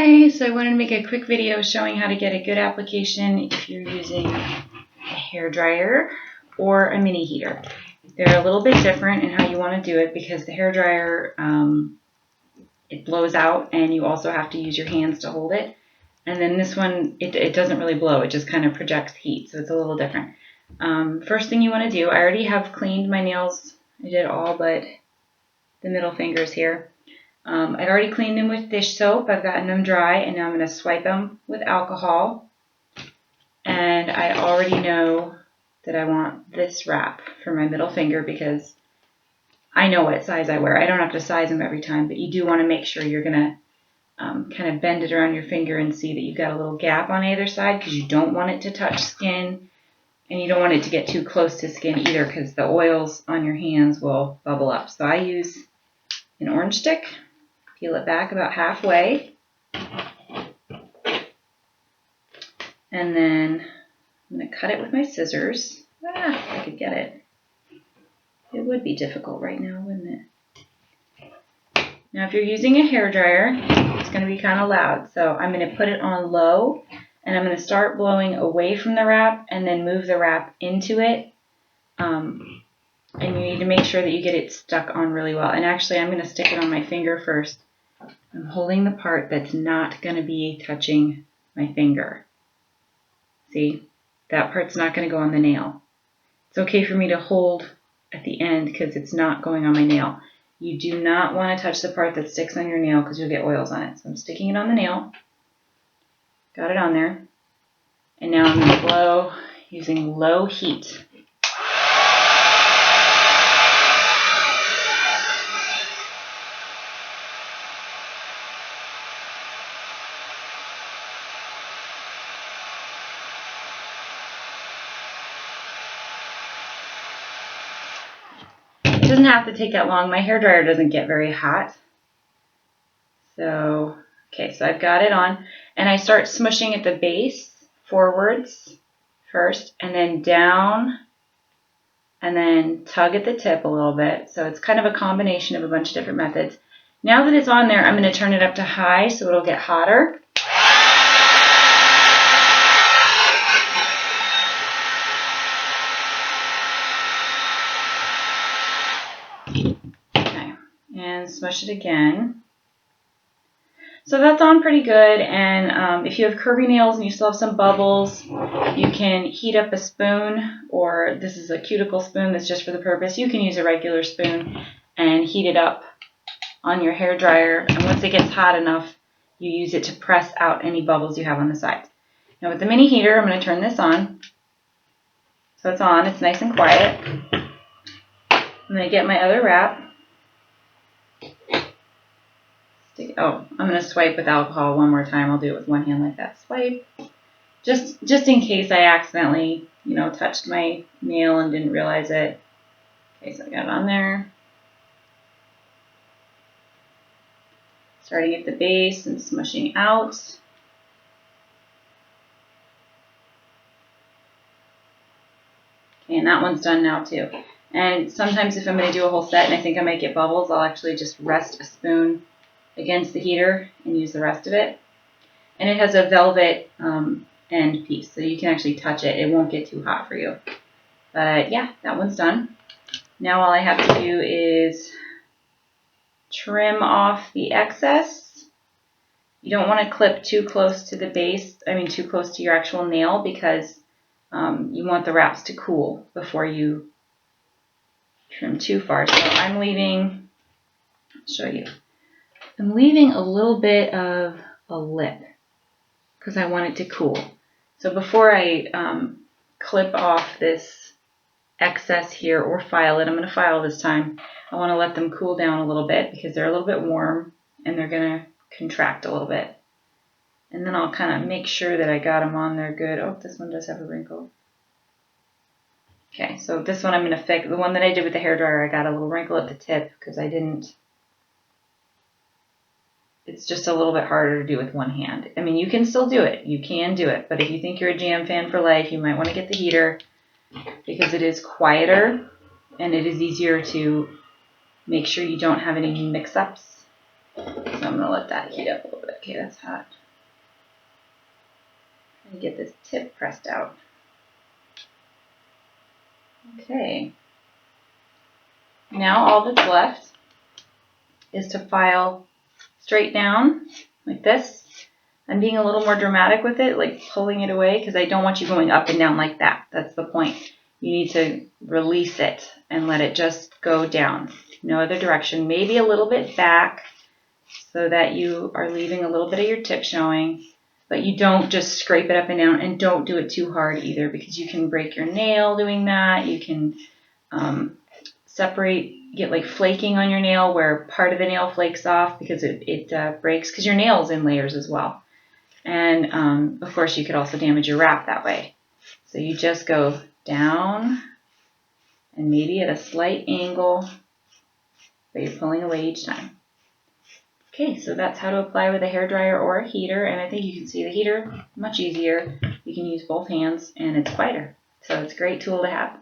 Hi, so I wanted to make a quick video showing how to get a good application if you're using a hairdryer or a mini heater. They're a little bit different in how you want to do it because the hairdryer, it blows out and you also have to use your hands to hold it. And then this one, it doesn't really blow, it just kind of projects heat, so it's a little different. First thing you want to do, I already have cleaned my nails. I did all but the middle fingers here. I'd already cleaned them with dish soap. I've gotten them dry, and now I'm going to swipe them with alcohol. And I already know that I want this wrap for my middle finger because I know what size I wear. I don't have to size them every time, but you do want to make sure you're going to kind of bend it around your finger and see that you've got a little gap on either side because you don't want it to touch skin, and you don't want it to get too close to skin either because the oils on your hands will bubble up. So I use an orange stick. Peel it back about halfway, and then I'm going to cut it with my scissors. If I could get it. It would be difficult right now, wouldn't it? Now if you're using a hairdryer, it's going to be kind of loud, so I'm going to put it on low, and I'm going to start blowing away from the wrap and then move the wrap into it. And you need to make sure that you get it stuck on really well. And actually I'm going to stick it on my finger first. I'm holding the part that's not going to be touching my finger. See, that part's not going to go on the nail. It's okay for me to hold at the end because it's not going on my nail. You do not want to touch the part that sticks on your nail because you'll get oils on it. So I'm sticking it on the nail. Got it on there. And now I'm going to blow using low heat. It doesn't have to take that long. My hairdryer doesn't get very hot. So, okay, so I've got it on. And I start smushing at the base forwards first, and then down, and then tug at the tip a little bit. So it's kind of a combination of a bunch of different methods. Now that it's on there, I'm going to turn it up to high so it'll get hotter. Okay, and smush it again. So that's on pretty good, and if you have curvy nails and you still have some bubbles, you can heat up a spoon, or this is a cuticle spoon that's just for the purpose. You can use a regular spoon and heat it up on your hair dryer, and once it gets hot enough, you use it to press out any bubbles you have on the sides. Now with the mini heater, I'm going to turn this on. So it's on, it's nice and quiet. I'm going to get my other wrap. Oh, I'm going to swipe with alcohol one more time. I'll do it with one hand like that. Swipe. Just in case I accidentally, touched my nail and didn't realize it. Okay, so I got it on there. Starting at the base and smushing out. Okay, and that one's done now too. And sometimes if I'm going to do a whole set and I think I might get bubbles, I'll actually just rest a spoon against the heater and use the rest of it. And it has a velvet end piece, so you can actually touch it. It won't get too hot for you. But yeah, that one's done. Now all I have to do is trim off the excess. You don't want to clip too close to the base, too close to your actual nail, because you want the wraps to cool before you trim too far. So I'm leaving, I'll show you. I'm leaving a little bit of a lip because I want it to cool. So before I clip off this excess here or file it, I'm going to file this time, I want to let them cool down a little bit because they're a little bit warm and they're going to contract a little bit. And then I'll kind of make sure that I got them on there good. Oh, this one does have a wrinkle. Okay, so this one I'm going to fix. The one that I did with the hairdryer, I got a little wrinkle at the tip because I didn't. It's just a little bit harder to do with one hand. You can still do it. You can do it. But if you think you're a jam fan for life, you might want to get the heater because it is quieter and it is easier to make sure you don't have any mix-ups. So I'm going to let that heat up a little bit. Okay, that's hot. Trying to get this tip pressed out. Okay. Now all that's left is to file straight down like this. I'm being a little more dramatic with it, like pulling it away, because I don't want you going up and down like that. That's the point. You need to release it and let it just go down. No other direction. Maybe a little bit back so that you are leaving a little bit of your tip showing, but you don't just scrape it up and down, and don't do it too hard either, because you can break your nail doing that. You can get like flaking on your nail where part of the nail flakes off because it breaks, because your nail's in layers as well. And of course you could also damage your wrap that way. So you just go down and maybe at a slight angle, but you're pulling away each time. Okay, so that's how to apply with a hairdryer or a heater, and I think you can see the heater much easier. You can use both hands and it's quieter. So it's a great tool to have.